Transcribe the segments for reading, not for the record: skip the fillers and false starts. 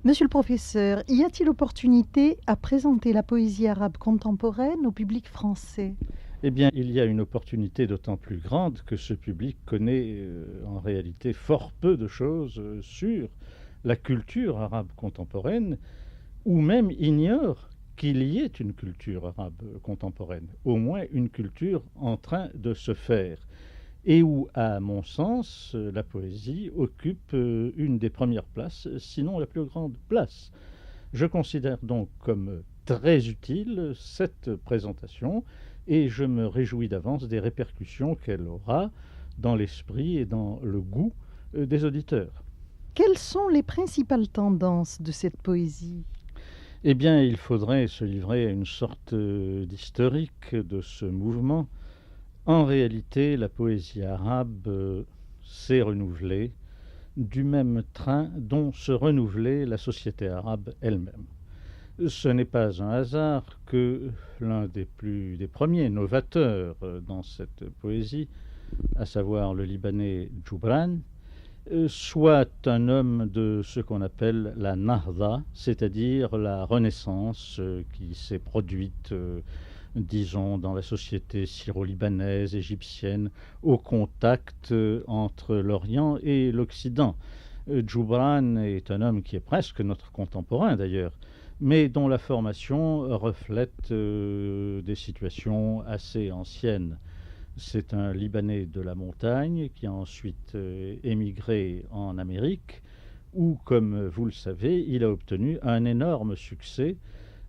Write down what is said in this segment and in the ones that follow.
Monsieur le professeur, y a-t-il opportunité à présenter la poésie arabe contemporaine au public français? Eh bien, il y a une opportunité d'autant plus grande que ce public connaît en réalité fort peu de choses sur la culture arabe contemporaine, ou même ignore qu'il y ait une culture arabe contemporaine, au moins une culture en train de se faire, et où, à mon sens, la poésie occupe une des premières places, sinon la plus grande place. Je considère donc comme très utile cette présentation et je me réjouis d'avance des répercussions qu'elle aura dans l'esprit et dans le goût des auditeurs. Quelles sont les principales tendances de cette poésie? Eh bien, il faudrait se livrer à une sorte d'historique de ce mouvement. En réalité, la poésie arabe s'est renouvelée du même train dont se renouvelait la société arabe elle-même. Ce n'est pas un hasard que l'un des premiers novateurs dans cette poésie, à savoir le Libanais Djoubran, soit un homme de ce qu'on appelle la Nahda, c'est-à-dire la Renaissance qui s'est produite, disons, dans la société syro-libanaise, égyptienne, au contact entre l'Orient et l'Occident. Djoubran est un homme qui est presque notre contemporain d'ailleurs, mais dont la formation reflète des situations assez anciennes. C'est un Libanais de la montagne qui a ensuite émigré en Amérique, où, comme vous le savez, il a obtenu un énorme succès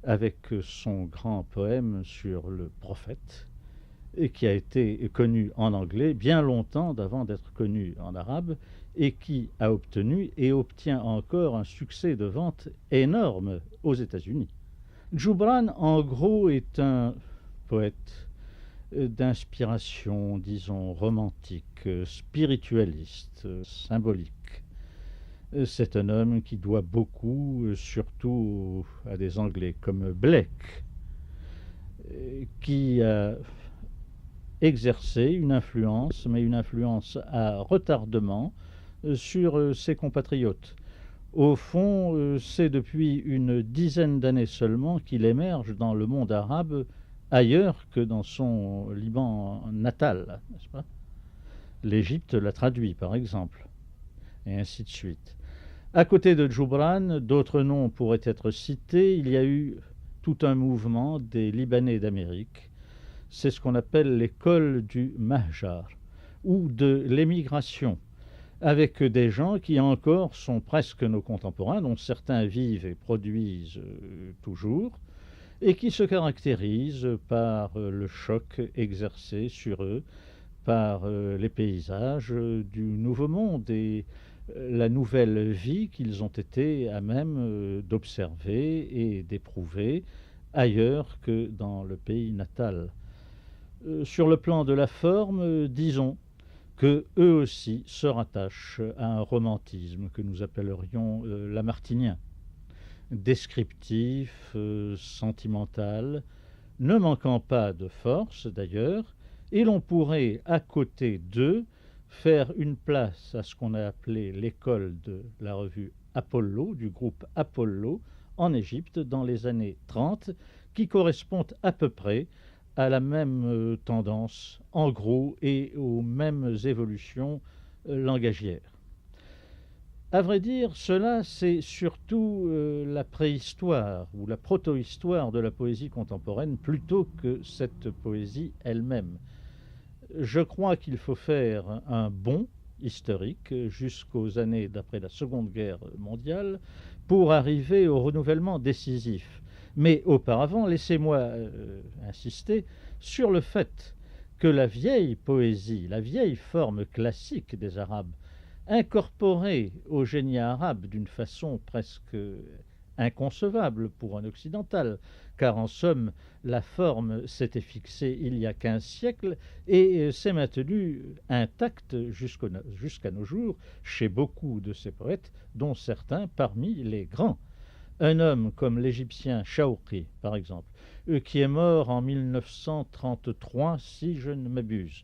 avec son grand poème sur le prophète, et qui a été connu en anglais bien longtemps d'avant d'être connu en arabe, et qui a obtenu et obtient encore un succès de vente énorme aux États-Unis. Djoubran, en gros, est un poète d'inspiration, disons, romantique, spiritualiste, symbolique. C'est un homme qui doit beaucoup, surtout à des Anglais comme Blake, qui a exercé une influence, mais une influence à retardement, sur ses compatriotes. Au fond, c'est depuis une dizaine d'années seulement qu'il émerge dans le monde arabe ailleurs que dans son Liban natal, n'est-ce pas? L'Égypte l'a traduit, par exemple, et ainsi de suite. À côté de Djoubran, d'autres noms pourraient être cités. Il y a eu tout un mouvement des Libanais d'Amérique. C'est ce qu'on appelle l'école du Mahjar, ou de l'émigration, avec des gens qui encore sont presque nos contemporains, dont certains vivent et produisent toujours, et qui se caractérisent par le choc exercé sur eux par les paysages du Nouveau Monde et la nouvelle vie qu'ils ont été à même d'observer et d'éprouver ailleurs que dans le pays natal. Sur le plan de la forme, disons que eux aussi se rattachent à un romantisme que nous appellerions lamartinien, descriptif, sentimental, ne manquant pas de force d'ailleurs, et l'on pourrait, à côté d'eux, faire une place à ce qu'on a appelé l'école de la revue Apollo, du groupe Apollo, en Égypte, dans les années 30, qui correspond à peu près à la même tendance, en gros, et aux mêmes évolutions langagières. À vrai dire, cela, c'est surtout la préhistoire ou la proto-histoire de la poésie contemporaine plutôt que cette poésie elle-même. Je crois qu'il faut faire un bond historique jusqu'aux années d'après la Seconde Guerre mondiale pour arriver au renouvellement décisif. Mais auparavant, laissez-moi insister sur le fait que la vieille poésie, la vieille forme classique des Arabes, incorporée au génie arabe d'une façon presque inconcevable pour un occidental, car en somme, la forme s'était fixée il y a 15 siècles et s'est maintenue intacte jusqu'à nos jours chez beaucoup de ces poètes, dont certains parmi les grands. Un homme comme l'Égyptien Shawqi, par exemple, qui est mort en 1933, si je ne m'abuse,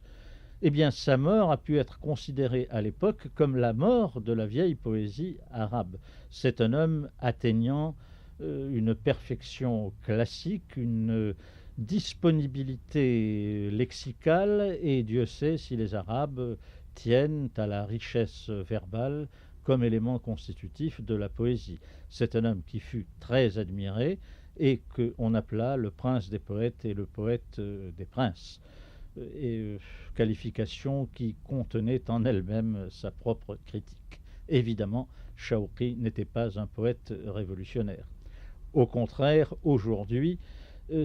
eh bien sa mort a pu être considérée à l'époque comme la mort de la vieille poésie arabe. C'est un homme atteignant une perfection classique, une disponibilité lexicale, et Dieu sait si les Arabes tiennent à la richesse verbale comme élément constitutif de la poésie. C'est un homme qui fut très admiré et qu'on appela le prince des poètes et le poète des princes, et qualification qui contenait en elle-même sa propre critique. Évidemment, Shawqi n'était pas un poète révolutionnaire. Au contraire, aujourd'hui,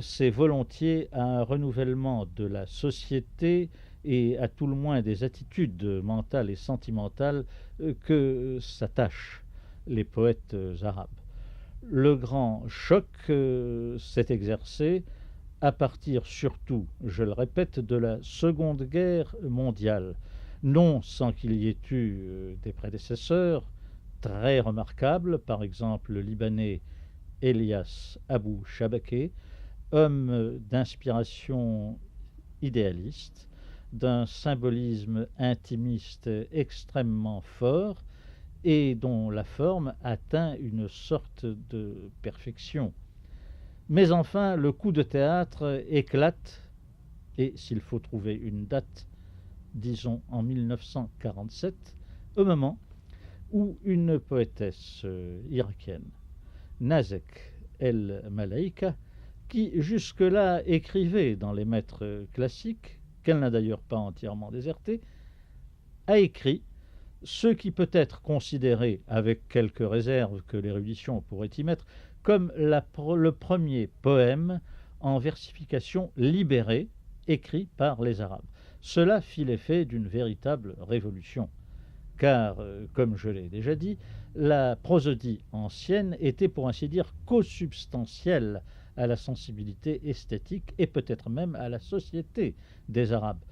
c'est volontiers à un renouvellement de la société et à tout le moins des attitudes mentales et sentimentales que s'attachent les poètes arabes. Le grand choc s'est exercé à partir surtout, je le répète, de la Seconde Guerre mondiale, non sans qu'il y ait eu des prédécesseurs très remarquables, par exemple le Libanais Elias Abou Shabakeh, homme d'inspiration idéaliste, d'un symbolisme intimiste extrêmement fort et dont la forme atteint une sorte de perfection. Mais enfin, le coup de théâtre éclate, et s'il faut trouver une date, disons en 1947, au moment où une poétesse irakienne, Nazek El Malaika, qui jusque-là écrivait dans les maîtres classiques, qu'elle n'a d'ailleurs pas entièrement déserté, a écrit ce qui peut être considéré, avec quelques réserves que l'érudition pourrait y mettre, comme le premier poème en versification libérée écrit par les Arabes. Cela fit l'effet d'une véritable révolution, car, comme je l'ai déjà dit, la prosodie ancienne était pour ainsi dire consubstantielle à la sensibilité esthétique et peut-être même à la société des Arabes.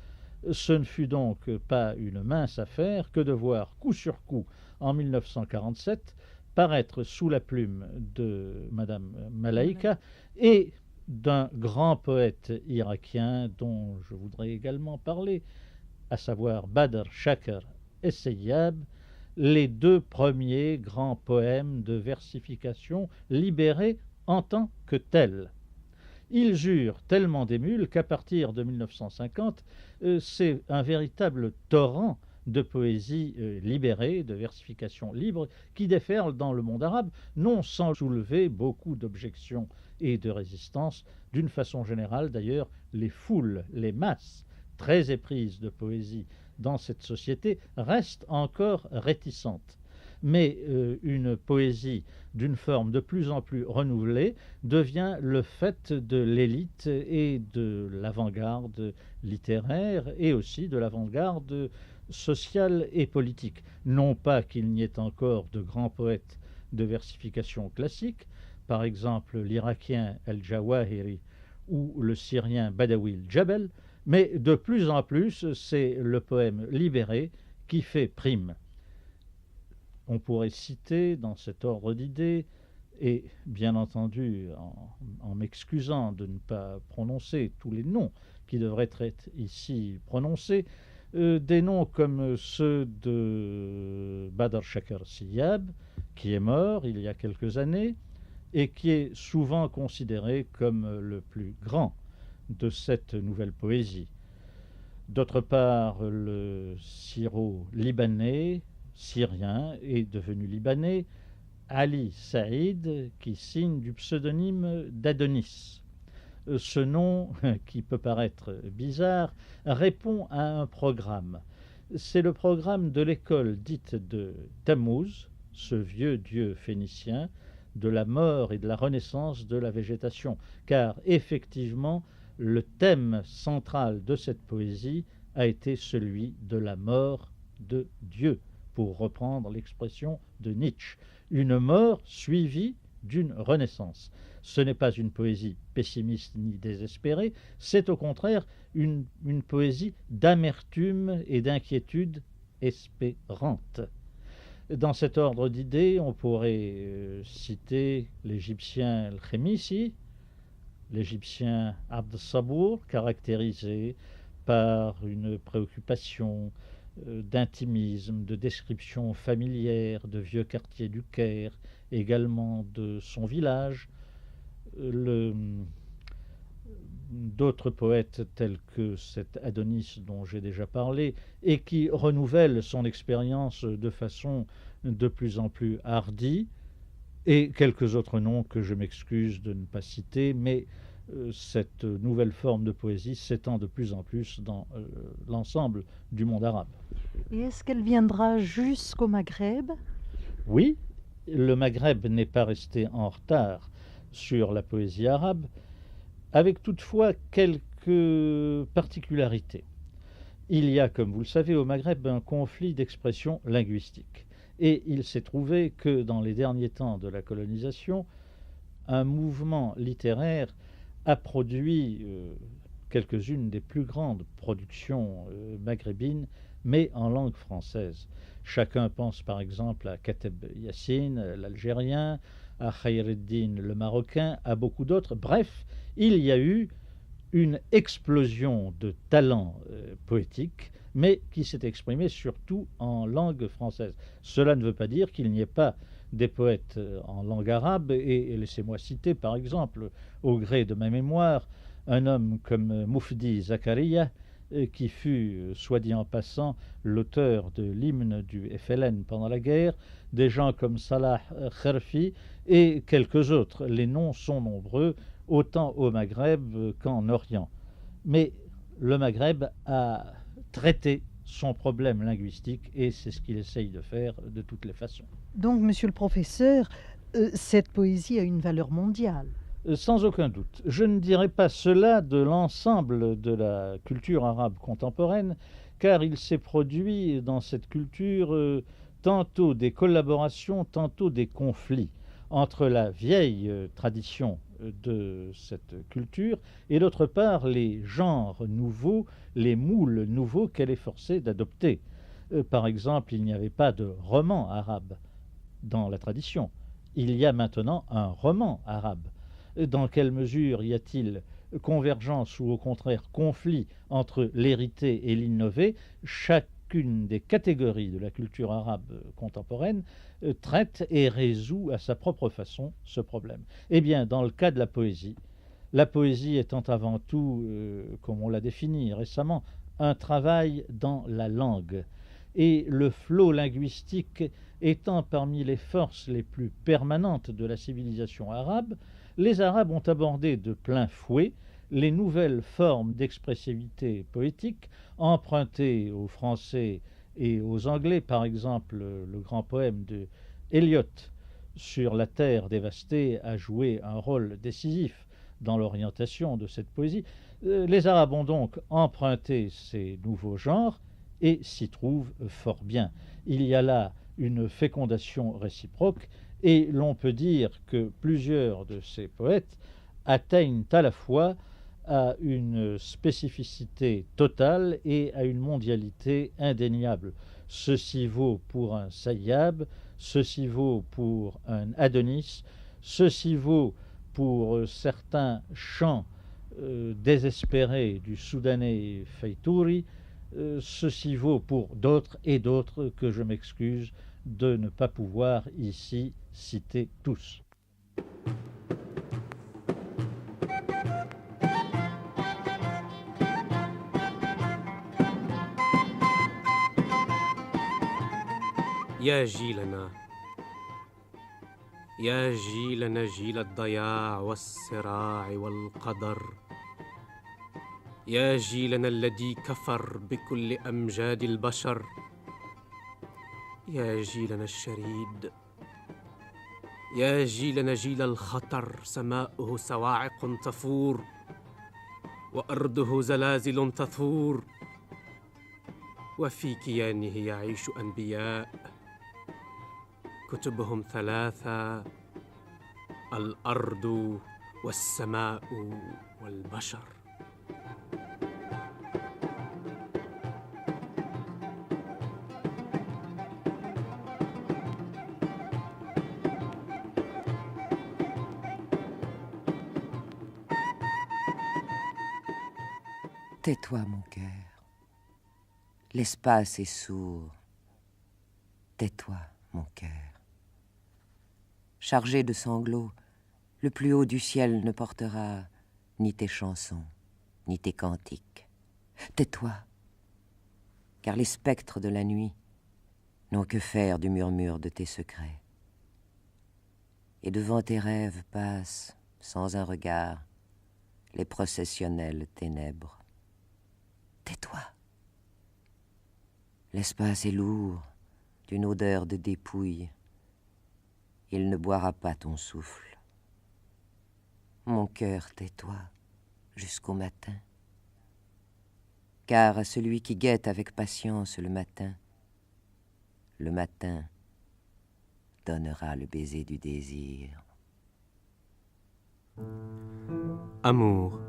Ce ne fut donc pas une mince affaire que de voir coup sur coup, en 1947, paraître sous la plume de Madame Malaika et d'un grand poète irakien dont je voudrais également parler, à savoir Badr Shakr Essayab, les deux premiers grands poèmes de versification libérés en tant que tels. Ils eurent tellement d'émule qu'à partir de 1950, c'est un véritable torrent de poésie libérée, de versification libre, qui déferle dans le monde arabe, non sans soulever beaucoup d'objections et de résistances. D'une façon générale, d'ailleurs, les foules, les masses, très éprises de poésie dans cette société, restent encore réticentes. Mais une poésie d'une forme de plus en plus renouvelée devient le fait de l'élite et de l'avant-garde littéraire et aussi de l'avant-garde sociale et politique. Non pas qu'il n'y ait encore de grands poètes de versification classique, par exemple l'Irakien El-Jawahiri ou le Syrien Badawi el-Jabel, mais de plus en plus c'est le poème libéré qui fait prime. On pourrait citer dans cet ordre d'idées, et bien entendu en m'excusant de ne pas prononcer tous les noms qui devraient être ici prononcés, des noms comme ceux de Badr Shakr Siyab, qui est mort il y a quelques années et qui est souvent considéré comme le plus grand de cette nouvelle poésie. D'autre part, le syro-libanais, syrien est devenu libanais, Ali Saïd, qui signe du pseudonyme d'Adonis. Ce nom, qui peut paraître bizarre, répond à un programme. C'est le programme de l'école dite de Tammuz, ce vieux dieu phénicien, de la mort et de la renaissance de la végétation, car effectivement, le thème central de cette poésie a été celui de la mort de Dieu, pour reprendre l'expression de Nietzsche. Une mort suivie d'une renaissance. Ce n'est pas une poésie pessimiste ni désespérée, c'est au contraire une poésie d'amertume et d'inquiétude espérante. Dans cet ordre d'idées, on pourrait citer l'Égyptien El-Khémissi, l'Égyptien Abd Sabour, caractérisé par une préoccupation d'intimisme, de description familière, de vieux quartiers du Caire, également de son village. D'autres poètes tels que cet Adonis dont j'ai déjà parlé et qui renouvelle son expérience de façon de plus en plus hardie, et quelques autres noms que je m'excuse de ne pas citer, mais cette nouvelle forme de poésie s'étend de plus en plus dans l'ensemble du monde arabe. Et est-ce qu'elle viendra jusqu'au Maghreb? Oui, le Maghreb n'est pas resté en retard sur la poésie arabe, avec toutefois quelques particularités. Il y a, comme vous le savez, au Maghreb un conflit d'expression linguistique. Et il s'est trouvé que dans les derniers temps de la colonisation, un mouvement littéraire a produit quelques-unes des plus grandes productions maghrébines, mais en langue française. Chacun pense par exemple à Kateb Yassine, l'Algérien, à Khayreddin, le Marocain, à beaucoup d'autres. Bref, il y a eu une explosion de talents poétiques, mais qui s'est exprimée surtout en langue française. Cela ne veut pas dire qu'il n'y ait pas des poètes en langue arabe, et laissez-moi citer par exemple, au gré de ma mémoire, un homme comme Moufdi Zakaria, qui fut, soit dit en passant, l'auteur de l'hymne du FLN pendant la guerre, des gens comme Salah Kherfi et quelques autres. Les noms sont nombreux, autant au Maghreb qu'en Orient. Mais le Maghreb a traité son problème linguistique et c'est ce qu'il essaye de faire de toutes les façons. Donc, monsieur le professeur, cette poésie a une valeur mondiale. Sans aucun doute. Je ne dirais pas cela de l'ensemble de la culture arabe contemporaine, car il s'est produit dans cette culture tantôt des collaborations, tantôt des conflits entre la vieille tradition de cette culture et d'autre part les genres nouveaux, les moules nouveaux qu'elle est forcée d'adopter. Par exemple, il n'y avait pas de roman arabe dans la tradition. Il y a maintenant un roman arabe. Dans quelle mesure y a-t-il convergence ou au contraire conflit entre l'hérité et l'innové? Chacune des catégories de la culture arabe contemporaine traite et résout à sa propre façon ce problème. Eh bien, dans le cas de la poésie étant avant tout, comme on l'a défini récemment, un travail dans la langue. Et le flot linguistique étant parmi les forces les plus permanentes de la civilisation arabe, les Arabes ont abordé de plein fouet les nouvelles formes d'expressivité poétique empruntées aux Français et aux Anglais. Par exemple, le grand poème de Eliot sur la terre dévastée a joué un rôle décisif dans l'orientation de cette poésie. Les Arabes ont donc emprunté ces nouveaux genres et s'y trouvent fort bien. Il y a là une fécondation réciproque et l'on peut dire que plusieurs de ces poètes atteignent à la fois à une spécificité totale et à une mondialité indéniable. Ceci vaut pour un Sayyab, ceci vaut pour un Adonis, ceci vaut pour certains chants désespérés du Soudanais Faytouri, ceci vaut pour d'autres et d'autres que je m'excuse de ne pas pouvoir ici citer tous. يا جيلنا يا جيلنا جيل الضياع والصراع والقدر، يا جيلنا الذي كفر بكل أمجاد البشر، يا جيلنا الشريد، يا جيلنا جيل الخطر، سماؤه صواعق تفور وأرضه زلازل تثور، وفي كيانه يعيش أنبياء كتبهم ثلاثة: الأرض والسماء والبشر. Tais-toi, mon cœur. L'espace est sourd. Tais-toi, mon cœur. Chargé de sanglots, le plus haut du ciel ne portera ni tes chansons, ni tes cantiques. Tais-toi, car les spectres de la nuit n'ont que faire du murmure de tes secrets. Et devant tes rêves passent, sans un regard, les processionnelles ténèbres. Tais-toi. L'espace est lourd, d'une odeur de dépouille. Il ne boira pas ton souffle. Mon cœur, tais-toi jusqu'au matin. Car à celui qui guette avec patience le matin donnera le baiser du désir. Amour.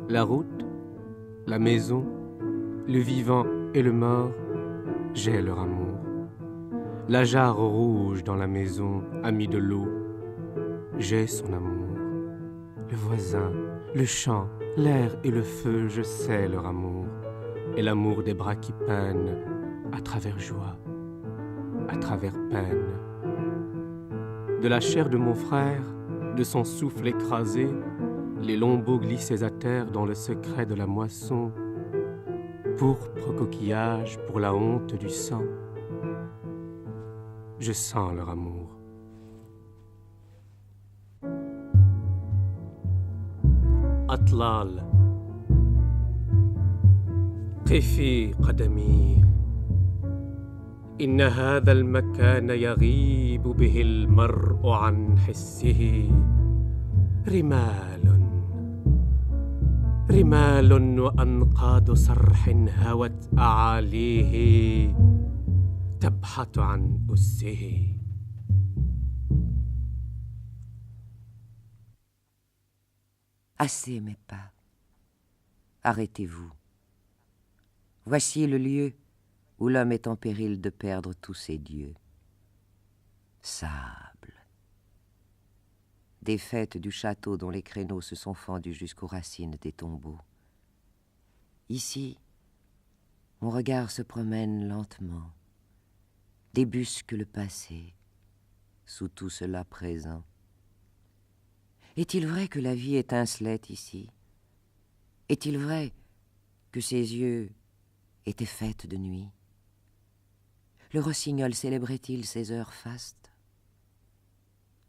La route, la maison, le vivant et le mort, j'ai leur amour. La jarre rouge dans la maison a mis de l'eau, j'ai son amour. Le voisin, le champ, l'air et le feu, je sais leur amour. Et l'amour des bras qui peinent à travers joie, à travers peine. De la chair de mon frère, de son souffle écrasé, les lambeaux glissés à terre dans le secret de la moisson, pourpre coquillage pour la honte du sang. Je sens leur amour. أطلال قفي قدمي إن هذا المكان يغيب به المرء عن حسه رمال وأنقاض صرح هوت أعاليه تبحث عن أسه. Assez, mes pas. Arrêtez-vous. Voici le lieu où l'homme est en péril de perdre tous ses dieux. Sable. Des fêtes du château dont les créneaux se sont fendus jusqu'aux racines des tombeaux. Ici, mon regard se promène lentement, débusque le passé, sous tout cela présent. Est-il vrai que la vie étincelait ici? Est-il vrai que ses yeux étaient faits de nuit? Le rossignol célébrait-il ses heures fastes?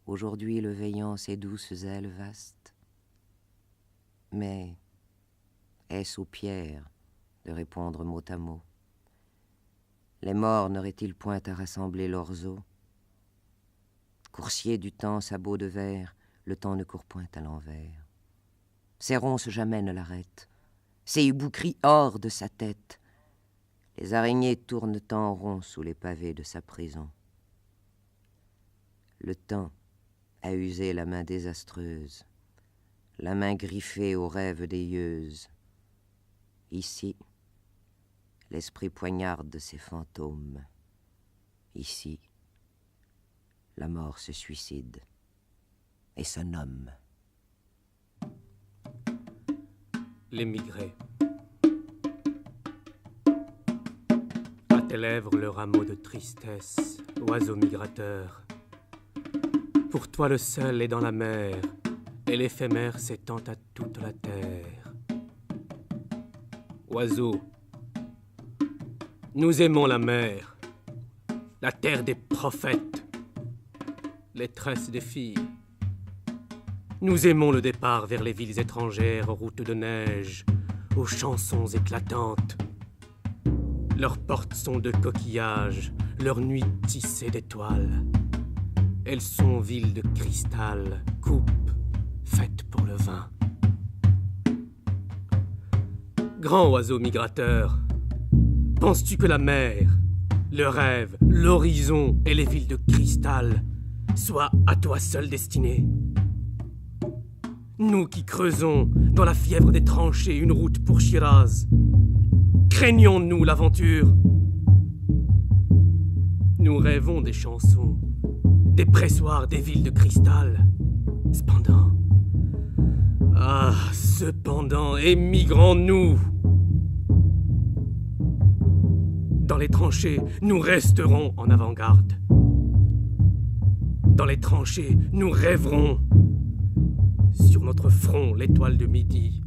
Aujourd'hui le veillant ses douces ailes vastes. Mais est-ce aux pierres de répondre mot à mot? Les morts n'auraient-ils point à rassembler leurs os? Coursier du temps, sabot de verre, le temps ne court point à l'envers. Ses ronces jamais ne l'arrêtent. Ses hiboux crient hors de sa tête. Les araignées tournent en rond sous les pavés de sa prison. Le temps a usé la main désastreuse, la main griffée aux rêves déilleuses. Ici, l'esprit poignarde ses fantômes. Ici, la mort se suicide et se nomme. L'émigré. À tes lèvres le rameau de tristesse, oiseau migrateur. Pour toi le seul est dans la mer, et l'éphémère s'étend à toute la terre. Oiseau, nous aimons la mer, la terre des prophètes, les tresses des filles. Nous aimons le départ vers les villes étrangères, aux routes de neige, aux chansons éclatantes. Leurs portes sont de coquillages, leurs nuits tissées d'étoiles. Elles sont villes de cristal, coupes, faites pour le vin. Grand oiseau migrateur, penses-tu que la mer, le rêve, l'horizon et les villes de cristal soient à toi seul destinés? Nous qui creusons dans la fièvre des tranchées une route pour Shiraz, craignons-nous l'aventure? Nous rêvons des chansons, des pressoirs des villes de cristal. Cependant, Ah, cependant, émigrons-nous. Dans les tranchées, nous resterons en avant-garde. Dans les tranchées, nous rêverons. Sur notre front, l'étoile de midi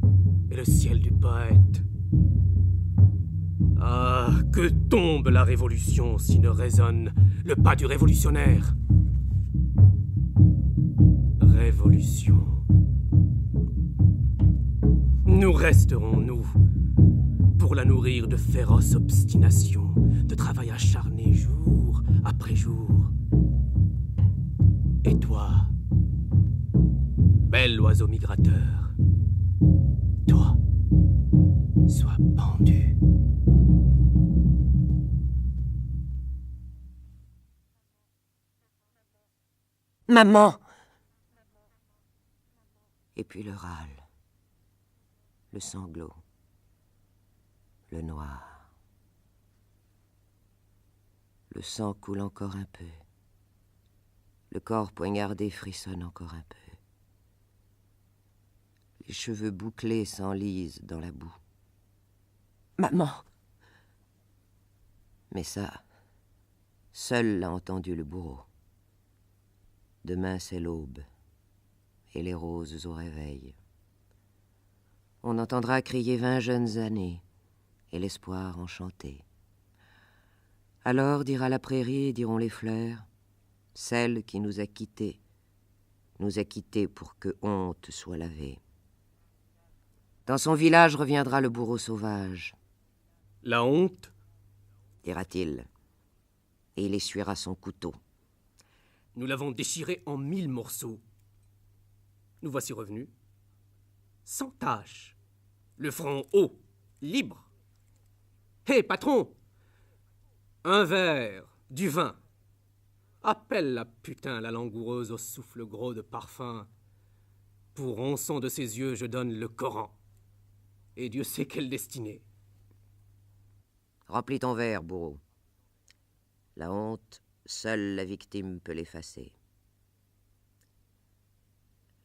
et le ciel du poète. Ah, que tombe la révolution si ne résonne le pas du révolutionnaire. Révolution. Nous resterons, nous, pour la nourrir de féroce obstination, de travail acharné jour après jour. Et toi, bel oiseau migrateur, toi, sois pendu. Maman! Et puis le râle, le sanglot, le noir. Le sang coule encore un peu. Le corps poignardé frissonne encore un peu. Les cheveux bouclés s'enlisent dans la boue. Maman! Mais ça, seul l'a entendu le bourreau. Demain c'est l'aube, et les roses au réveil. On entendra crier 20 jeunes années, et l'espoir enchanté. Alors dira la prairie et diront les fleurs, celle qui nous a quittés pour que honte soit lavée. Dans son village reviendra le bourreau sauvage. La honte, dira-t-il, et il essuiera son couteau. nous l'avons déchiré en 1000 morceaux. Nous voici revenus, sans tâche, le front haut, libre. Hé, patron! Un verre, du vin. Appelle la putain, la langoureuse au souffle gros de parfum. Pour ronçon de ses yeux, je donne le Coran. Et Dieu sait quelle destinée. Remplis ton verre, bourreau. La honte, seule la victime peut l'effacer.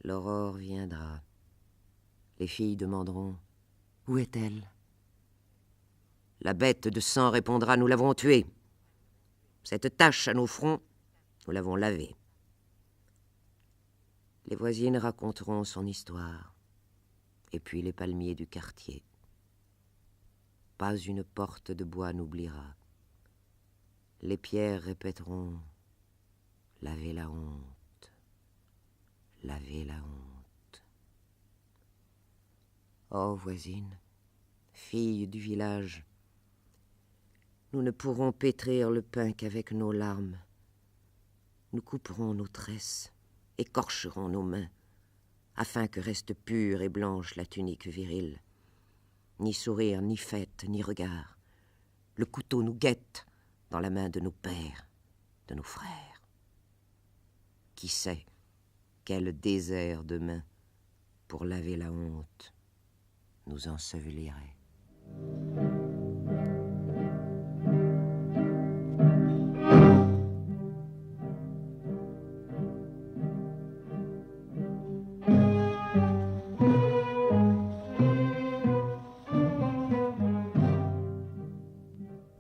L'aurore viendra. Les filles demanderont « Où est-elle » La bête de sang répondra « Nous l'avons tuée. Cette tache à nos fronts, nous l'avons lavée. » Les voisines raconteront son histoire, et puis les palmiers du quartier. Pas une porte de bois n'oubliera. Les pierres répéteront « Lavez la honte, lavez la honte. » Oh, voisine, fille du village, nous ne pourrons pétrir le pain qu'avec nos larmes. Nous couperons nos tresses, écorcherons nos mains, afin que reste pure et blanche la tunique virile. Ni sourire, ni fête, ni regard. Le couteau nous guette dans la main de nos pères, de nos frères. Qui sait quel désert demain, pour laver la honte, nous ensevelirait.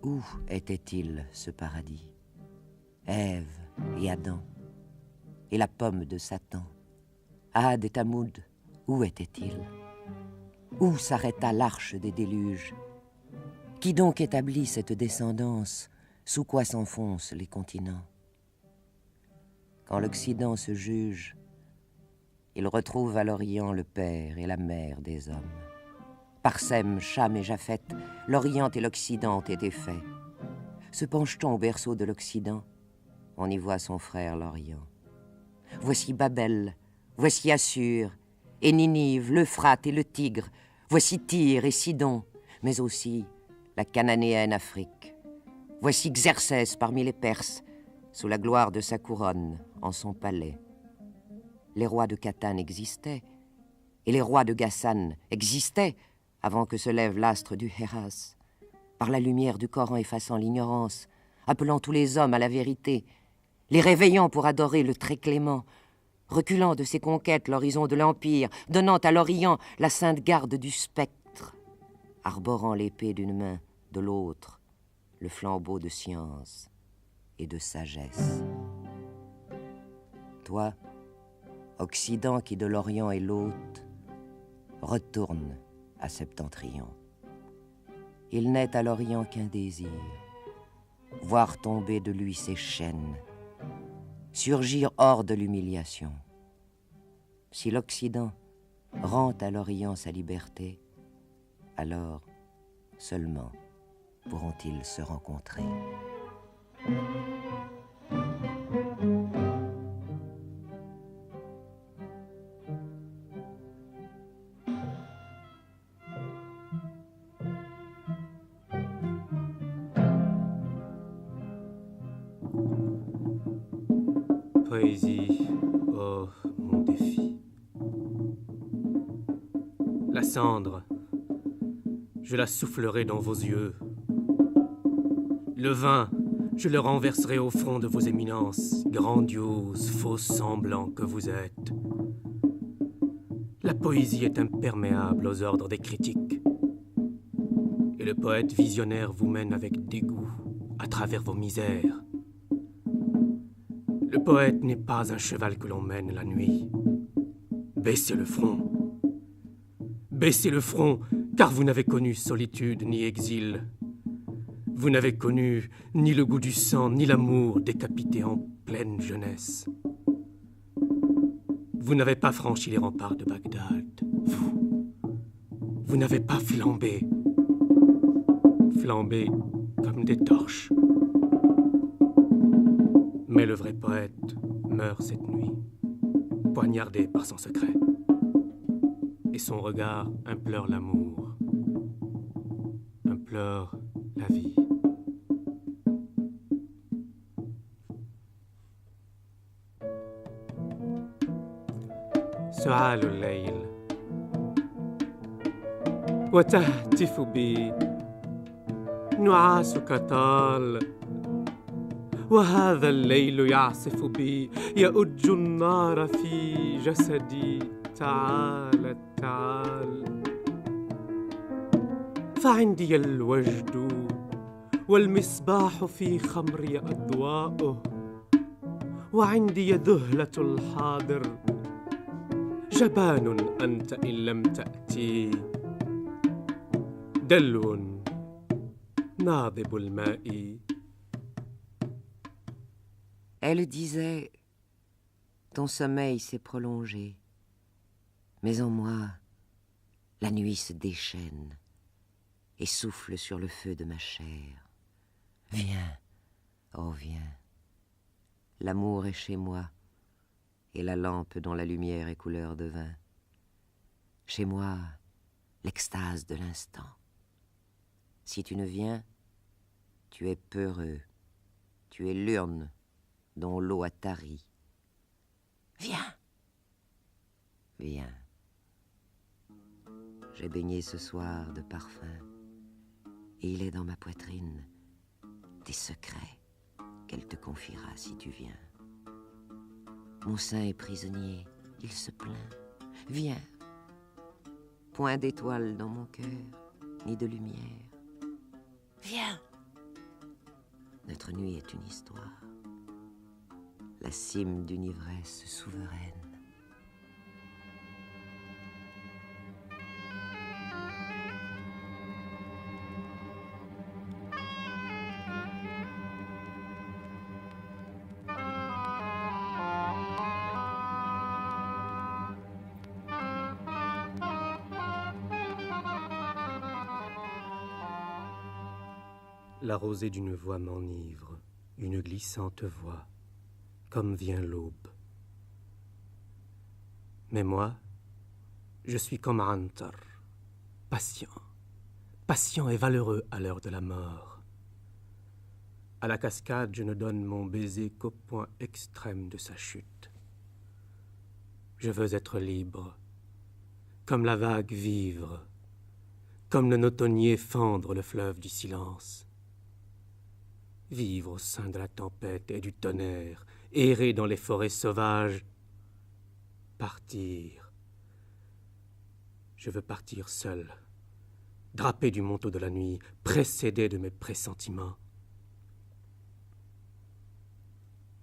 Où était-il, ce paradis? Ève et Adam, et la pomme de Satan, Had et Tamoud, où étaient-ils? Où s'arrêta l'arche des déluges? Qui donc établit cette descendance? Sous quoi s'enfoncent les continents? Quand l'Occident se juge, il retrouve à l'Orient le père et la mère des hommes. Par Sem, Cham et Japhet, l'Orient et l'Occident ont été faits. Se penche-t-on au berceau de l'Occident, on y voit son frère l'Orient. Voici Babel, voici Assur, et Ninive, l'Euphrate et le Tigre, voici Tyr et Sidon, mais aussi la cananéenne Afrique. Voici Xerxès parmi les Perses, sous la gloire de sa couronne, en son palais. Les rois de Khatan existaient, et les rois de Ghassan existaient avant que se lève l'astre du Héras, par la lumière du Coran effaçant l'ignorance, appelant tous les hommes à la vérité, les réveillant pour adorer le très clément, reculant de ses conquêtes l'horizon de l'Empire, donnant à l'Orient la sainte garde du spectre, arborant l'épée d'une main, de l'autre, le flambeau de science et de sagesse. Toi, Occident qui de l'Orient est l'hôte, retourne à Septentrion. Il n'est à l'Orient qu'un désir, voir tomber de lui ses chaînes, surgir hors de l'humiliation. Si l'Occident rend à l'Orient sa liberté, alors seulement pourront-ils se rencontrer. Poésie, oh mon défi. La cendre, je la soufflerai dans vos yeux. Le vin, je le renverserai au front de vos éminences, grandioses, faux semblants que vous êtes. La poésie est imperméable aux ordres des critiques. Et le poète visionnaire vous mène avec dégoût à travers vos misères. Le poète n'est pas un cheval que l'on mène la nuit. Baissez le front. Baissez le front, car vous n'avez connu solitude ni exil. Vous n'avez connu ni le goût du sang, ni l'amour décapité en pleine jeunesse. Vous n'avez pas franchi les remparts de Bagdad. Vous n'avez pas flambé. Flambé comme des torches. Mais le vrai poète meurt cette nuit, poignardé par son secret. Et son regard implore l'amour, implore la vie. سعال الليل وتهتف بي نعاسك طال وهذا الليل يعصف بي يؤج النار في جسدي تعال تعال فعندي الوجد والمصباح في خمري أضواؤه وعندي ذهلة الحاضر جبان أنت إن لم تأتي دلو ناضب الماء. Elle disait, ton sommeil s'est prolongé, mais en moi, la nuit se déchaîne et souffle sur le feu de ma chair. Viens, oh viens, l'amour est chez moi, et la lampe dont la lumière est couleur de vin. Chez moi, l'extase de l'instant. Si tu ne viens, tu es peureux, tu es l'urne dont l'eau a tari. Viens, viens. J'ai baigné ce soir de parfum, et il est dans ma poitrine des secrets qu'elle te confiera si tu viens. Mon sein est prisonnier, il se plaint. Viens. Point d'étoile dans mon cœur, ni de lumière. Viens. Notre nuit est une histoire, la cime d'une ivresse souveraine. La rosée d'une voix m'enivre, une glissante voix, comme vient l'aube. Mais moi, je suis comme Antar, patient, patient et valeureux à l'heure de la mort. À la cascade, je ne donne mon baiser qu'au point extrême de sa chute. Je veux être libre, comme la vague vivre, comme le nautonnier fendre le fleuve du silence. Vivre au sein de la tempête et du tonnerre, errer dans les forêts sauvages, Partir. Je veux partir seul, drapé du manteau de la nuit, précédé de mes pressentiments.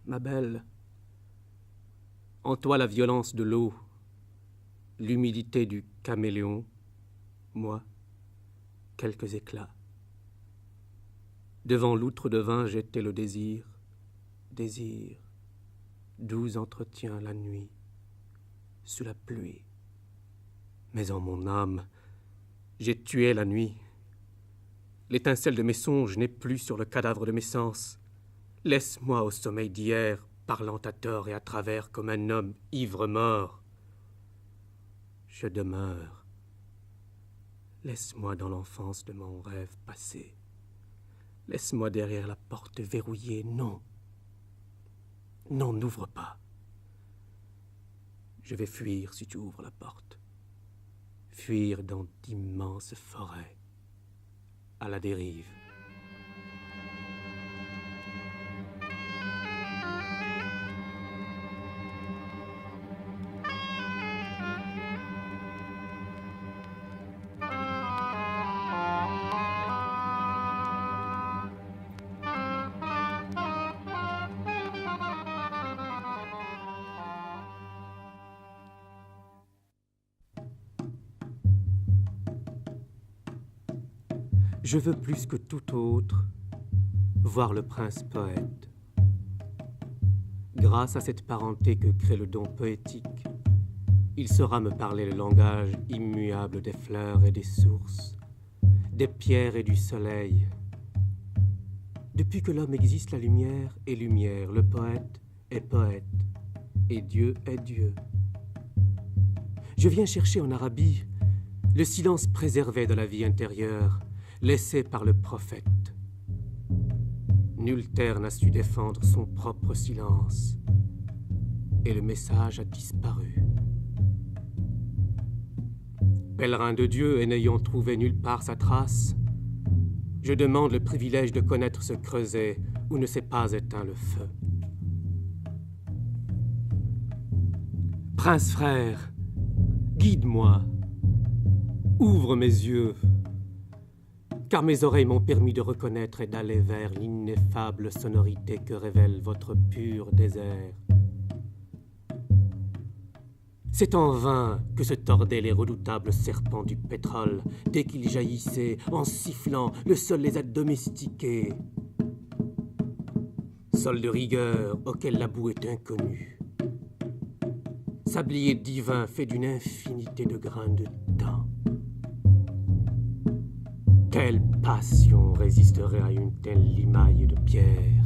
Ma belle, en toi la violence de l'eau, l'humidité du caméléon, moi, quelques éclats. Devant l'outre de vin, j'étais le désir, doux entretien la nuit, sous la pluie. Mais en mon âme, j'ai tué la nuit. L'étincelle de mes songes n'est plus sur le cadavre de mes sens. Laisse-moi au sommeil d'hier, parlant à tort et à travers comme un homme ivre-mort. Je demeure. Laisse-moi dans l'enfance de mon rêve passé. Laisse-moi derrière la porte verrouillée. Non. Non, n'ouvre pas. Je vais fuir si tu ouvres la porte. Fuir dans d'immenses forêts, à la dérive. Je veux plus que tout autre voir le prince poète. Grâce à cette parenté que crée le don poétique, il saura me parler le langage immuable des fleurs et des sources, des pierres et du soleil. Depuis que l'homme existe, la lumière est lumière, le poète est poète, et Dieu est Dieu. Je viens chercher en Arabie le silence préservé de la vie intérieure, laissé par le prophète. Nulle terre n'a su défendre son propre silence, et le message a disparu. Pèlerin de Dieu et n'ayant trouvé nulle part sa trace, je demande le privilège de connaître ce creuset où ne s'est pas éteint le feu. Prince frère, guide-moi, ouvre mes yeux, car mes oreilles m'ont permis de reconnaître et d'aller vers l'ineffable sonorité que révèle votre pur désert. C'est en vain que se tordaient les redoutables serpents du pétrole. Dès qu'ils jaillissaient, en sifflant, le sol les a domestiqués. Sol de rigueur auquel la boue est inconnue. Sablier divin fait d'une infinité de grains de temps. Quelle passion résisterait à une telle limaille de pierre?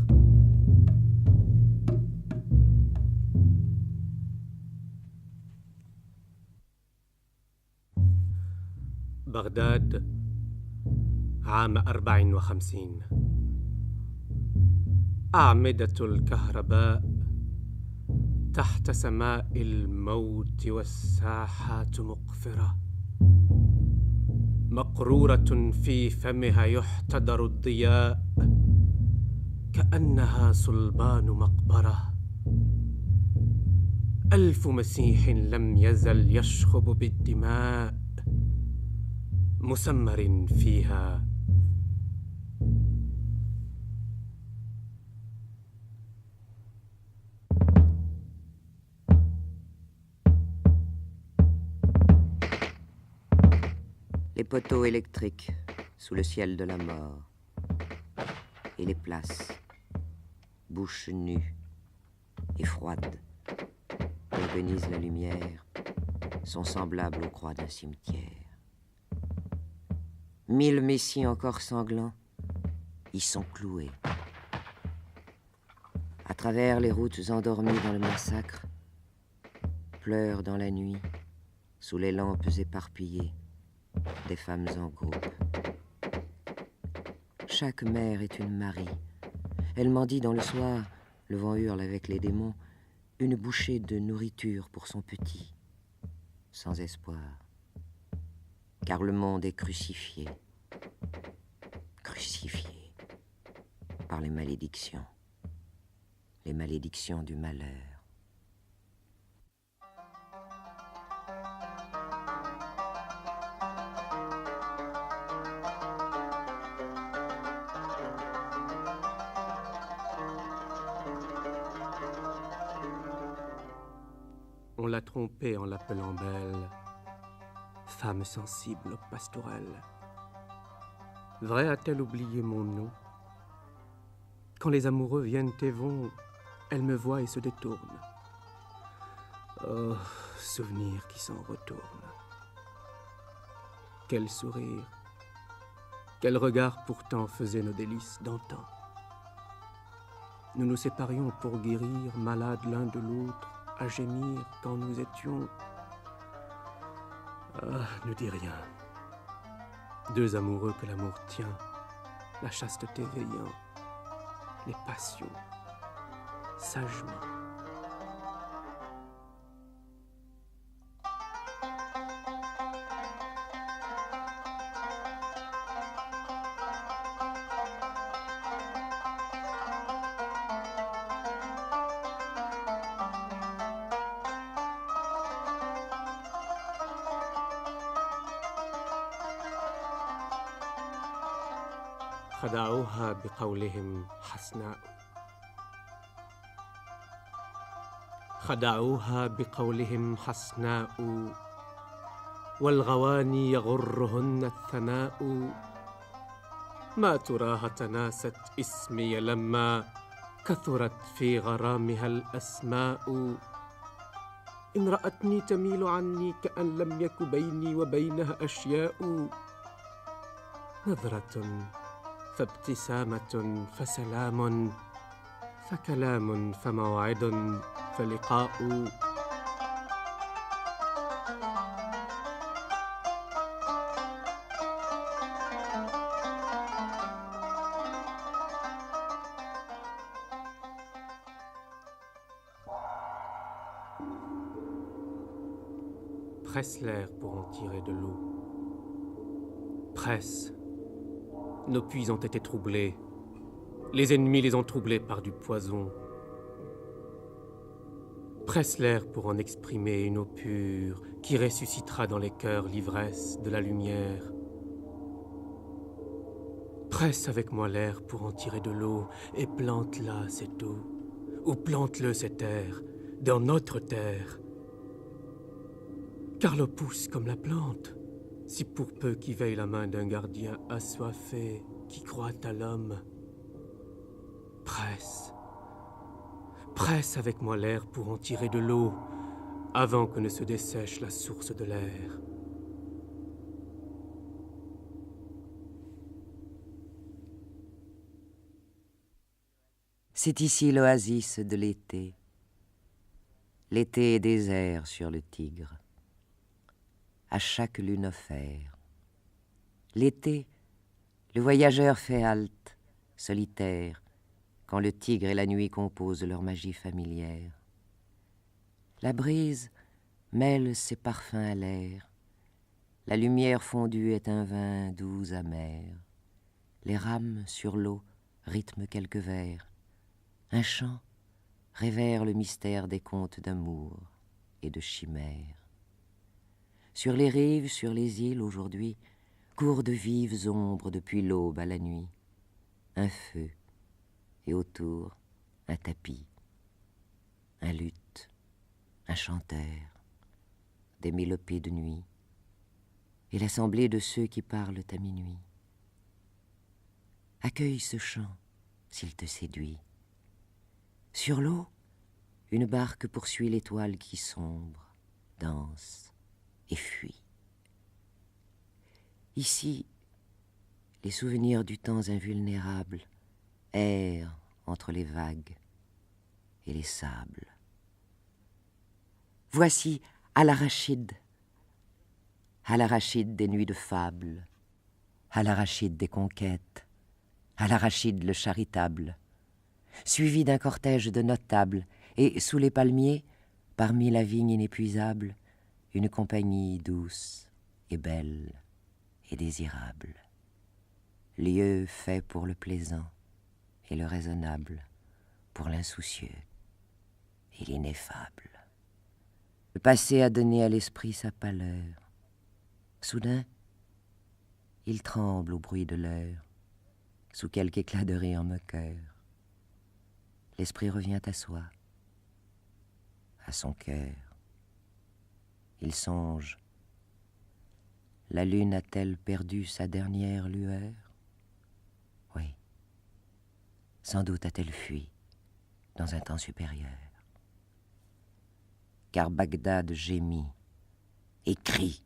بغداد عام 54. أعمدة الكهرباء تحت سماء الموت والساحات مقفرة مقرورة في فمها يحتضر الضياء كأنها صلبان مقبرة. ألف مسيح لم يزل يشخب بالدماء مسمر فيها. Les poteaux électriques sous le ciel de la mort et les places, bouches nues et froides, organisent la lumière, sont semblables aux croix d'un cimetière. 1000 messies encore sanglants y sont cloués. À travers les routes endormies dans le massacre, pleurent dans la nuit, sous les lampes éparpillées, des femmes en groupe. Chaque mère est une Marie. Elle mendie dans le soir, le vent hurle avec les démons, une bouchée de nourriture pour son petit, sans espoir. Car le monde est crucifié par les malédictions du malheur. on l'a trompée en l'appelant belle, femme sensible aux pastourelles. Vrai a-t-elle oublié mon nom? Quand les amoureux viennent et vont, elle me voit et se détourne. Oh, souvenir qui s'en retourne. Quel sourire, quel regard pourtant faisait nos délices d'antan. Nous nous séparions pour guérir, malades l'un de l'autre, à gémir quand nous étions... Ah, ne dis rien. Deux amoureux que l'amour tient, la chasteté veillant, les passions, sagement. خدعوها بقولهم حسناء خدعوها بقولهم حسناء والغواني يغرهن الثناء ما تراها تناست اسمي لما كثرت في غرامها الأسماء إن رأتني تميل عني كأن لم يك بيني وبينها أشياء نظرة فابتسامة فسلام فكلام فموعد فلقاء Presse l'air pour en tirer de l'eau. Presse. Nos puits ont été troublés. Les ennemis les ont troublés par du poison. Presse l'air pour en exprimer une eau pure qui ressuscitera dans les cœurs l'ivresse de la lumière. Presse avec moi l'air pour en tirer de l'eau et plante-la cette eau, ou plante-le cet air, dans notre terre. Car l'eau pousse comme la plante, si pour peu qu'y veille la main d'un gardien assoiffé qui croit à l'homme. Presse, presse avec moi l'air pour en tirer de l'eau, avant que ne se dessèche la source de l'air. C'est ici l'oasis de l'été. L'été est désert sur le Tigre, à chaque lune offert. L'été, le voyageur fait halte, solitaire, quand le Tigre et la nuit composent leur magie familière. La brise mêle ses parfums à l'air, la lumière fondue est un vin doux amer. Les rames sur l'eau rythment quelques vers, un chant révère le mystère des contes d'amour et de chimère. Sur les rives, sur les îles, aujourd'hui, courent de vives ombres depuis l'aube à la nuit. Un feu, et autour, un tapis, un luth, un chanteur, des mélopées de nuit, et l'assemblée de ceux qui parlent à minuit. Accueille ce chant, s'il te séduit. Sur l'eau, une barque poursuit l'étoile qui sombre, danse et fuit. Ici, les souvenirs du temps invulnérable errent entre les vagues et les sables. Voici Al-Rachid des nuits de fable, Al-Rachid des conquêtes, Al-Rachid le charitable, suivi d'un cortège de notables, et sous les palmiers, parmi la vigne inépuisable, une compagnie douce et belle et désirable. Lieu fait pour le plaisant et le raisonnable, pour l'insoucieux et l'ineffable. Le passé a donné à l'esprit sa pâleur. Soudain, il tremble au bruit de l'heure, sous quelque éclat de rire moqueur. L'esprit revient à soi, à son cœur, Il songe. La lune a-t-elle perdu sa dernière lueur? Oui. Sans doute a-t-elle fui dans un temps supérieur. Car Bagdad gémit et crie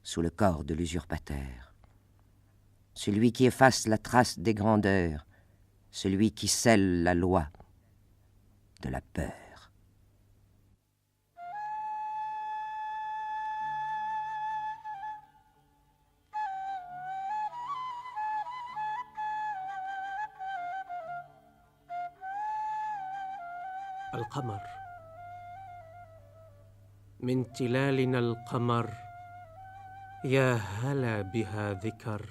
sous le corps de l'usurpateur. Celui qui efface la trace des grandeurs, celui qui scelle la loi de la peur. القمر من تلالنا القمر يا هلا بها ذكر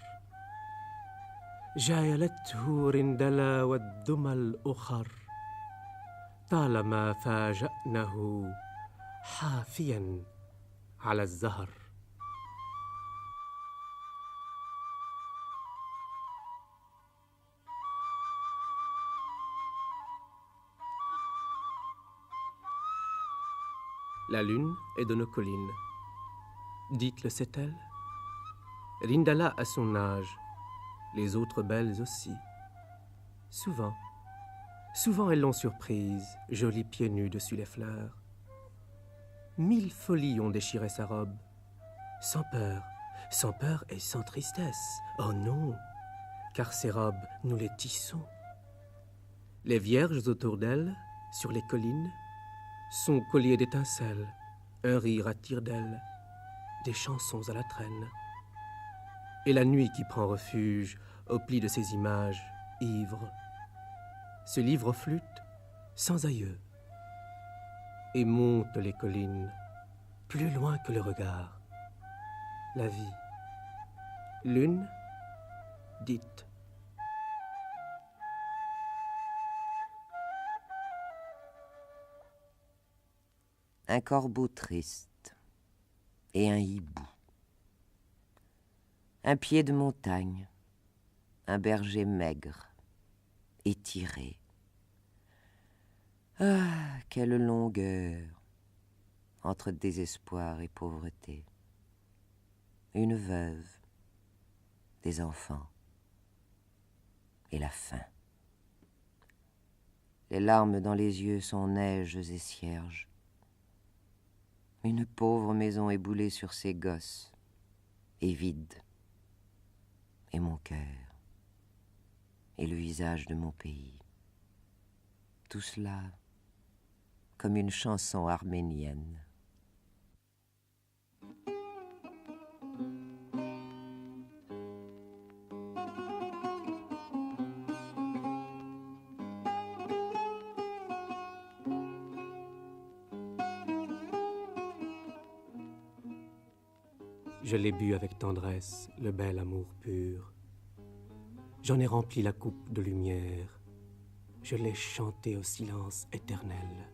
جايلته رندلا والدمى الأخر طالما فاجأنه حافيا على الزهر. La lune est de nos collines. Dites-le, sait-elle? Rindala a son âge, les autres belles aussi. Souvent elles l'ont surprise, jolie pieds nus dessus les fleurs. 1000 folies ont déchiré sa robe, sans peur et sans tristesse. Oh non, car ces robes, nous les tissons. Les vierges autour d'elle, sur les collines, son collier d'étincelles, un rire à tire-d'aile, des chansons à la traîne. Et la nuit qui prend refuge au pli de ces images ivres, se livre aux flûtes sans aïeux et monte les collines plus loin que le regard. La vie, lune, dites. Un corbeau triste et un hibou. Un pied de montagne, un berger maigre, étiré. Ah, quelle longueur entre désespoir et pauvreté. Une veuve, des enfants et la faim. Les larmes dans les yeux sont neiges et cierges. Une pauvre maison éboulée sur ses gosses et vide. Et mon cœur, et le visage de mon pays. Tout cela comme une chanson arménienne. Je l'ai bu avec tendresse, le bel amour pur. J'en ai rempli la coupe de lumière. Je l'ai chanté au silence éternel.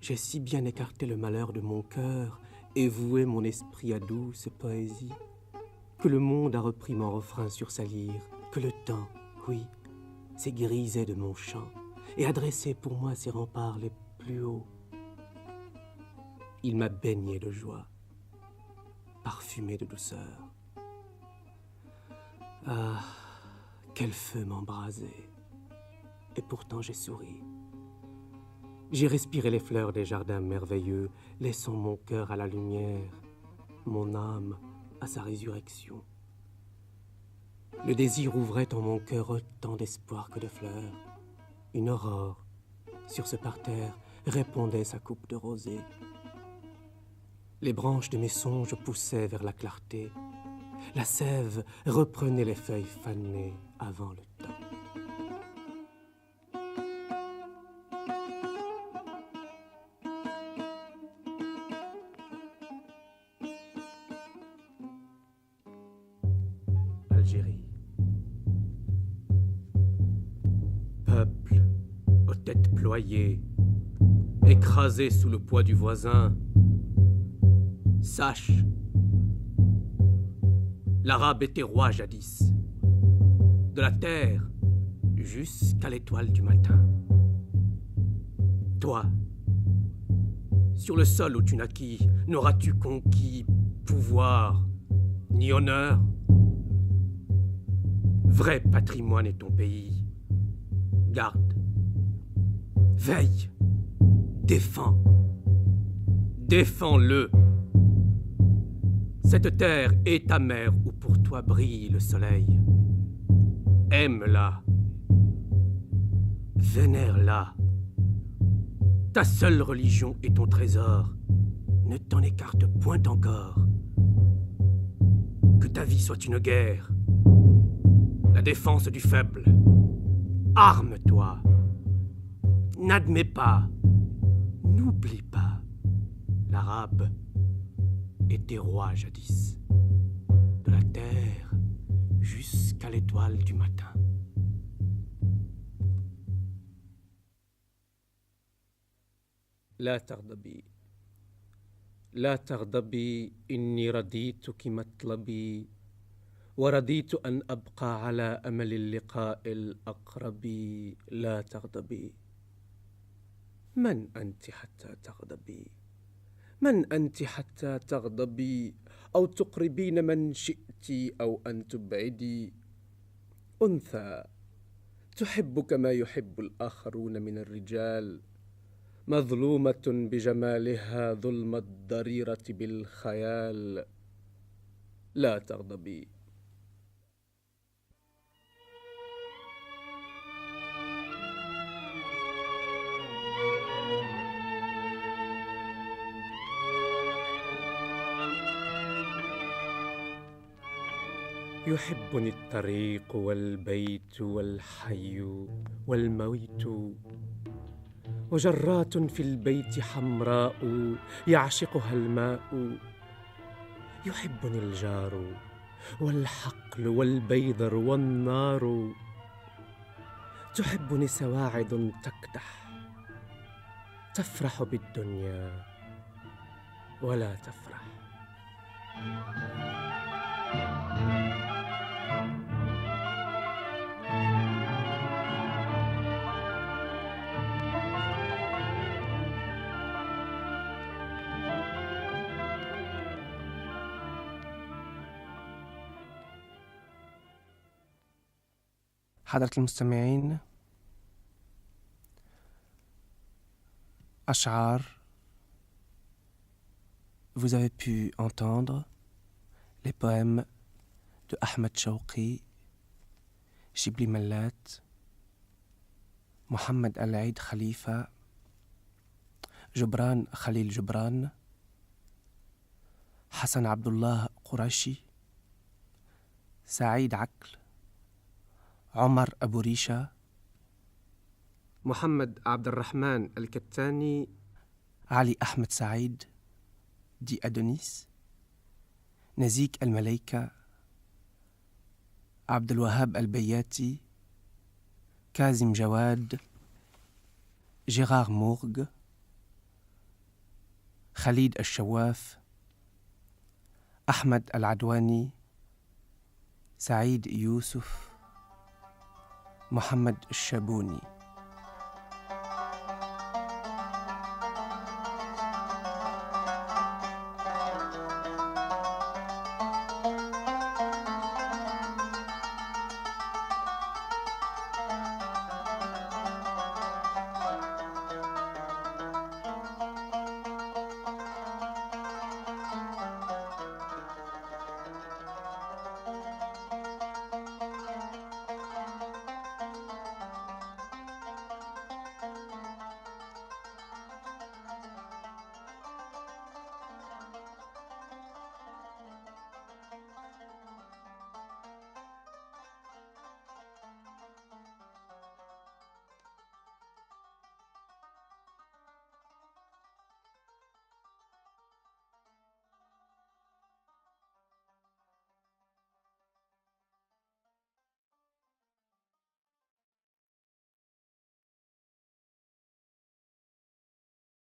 J'ai si bien écarté le malheur de mon cœur et voué mon esprit à douce poésie, que le monde a repris mon refrain sur sa lyre, que le temps, oui, s'est grisé de mon chant et a dressé pour moi ses remparts les plus hauts. Il m'a baigné de joie, parfumé de douceur. Ah, quel feu m'embrasait! Et pourtant j'ai souri. J'ai respiré les fleurs des jardins merveilleux, laissant mon cœur à la lumière, mon âme à sa résurrection. Le désir ouvrait en mon cœur autant d'espoir que de fleurs. Une aurore, sur ce parterre, répandait sa coupe de rosée. Les branches de mes songes poussaient vers la clarté. La sève reprenait les feuilles fanées avant le temps. Algérie. Peuple aux têtes ployées, écrasé sous le poids du voisin, sache, l'Arabe était roi jadis, de la terre jusqu'à l'étoile du matin. Toi, Sur le sol où tu naquis, n'auras-tu conquis pouvoir ni honneur? Vrai patrimoine est ton pays. Garde, veille, défends. Défends-le. Cette terre est ta mère où pour toi brille le soleil. Aime-la. Vénère-la. Ta seule religion est ton trésor. Ne t'en écarte point encore. Que ta vie soit une guerre. La défense du faible. Arme-toi. N'admets pas. N'oublie pas. L'Arabe était roi jadis. De la terre jusqu'à l'étoile du matin. لا تغضبي لا تغضبي إني رضيتك مطلبي ورضيت أن أبقى على أمل اللقاء الأقرب. لا تغضبي. من أنت حتى تغضبي؟ من أنت حتى تغضبي أو تقربين من شئت أو أن تبعدي؟ أنثى تحب كما يحب الآخرون من الرجال، مظلومة بجمالها ظلم الضريرة بالخيال. لا تغضبي. يحبني الطريق والبيت والحي والموت، وجرات في البيت حمراء يعشقها الماء. يحبني الجار والحقل والبيضر والنار، تحبني سواعد تكدح، تفرح بالدنيا ولا تفرح. حضرة المستمعين، أشعار. Vous avez pu entendre les poèmes de Ahmed Shawqi, Shibli Mallat, Mohamed Al-Aid Khalifa, Jubran Khalil Jubran, Hassan Abdullah Qurashi, Saïd Akl, عمر أبو ريشة، محمد عبد الرحمن الكتاني، علي أحمد سعيد دي أدونيس، نزيك الملايكة، عبد الوهاب البياتي، كاظم جواد، جيرار مورغ، خليد الشواف، أحمد العدواني، سعيد يوسف، محمد الشابوني.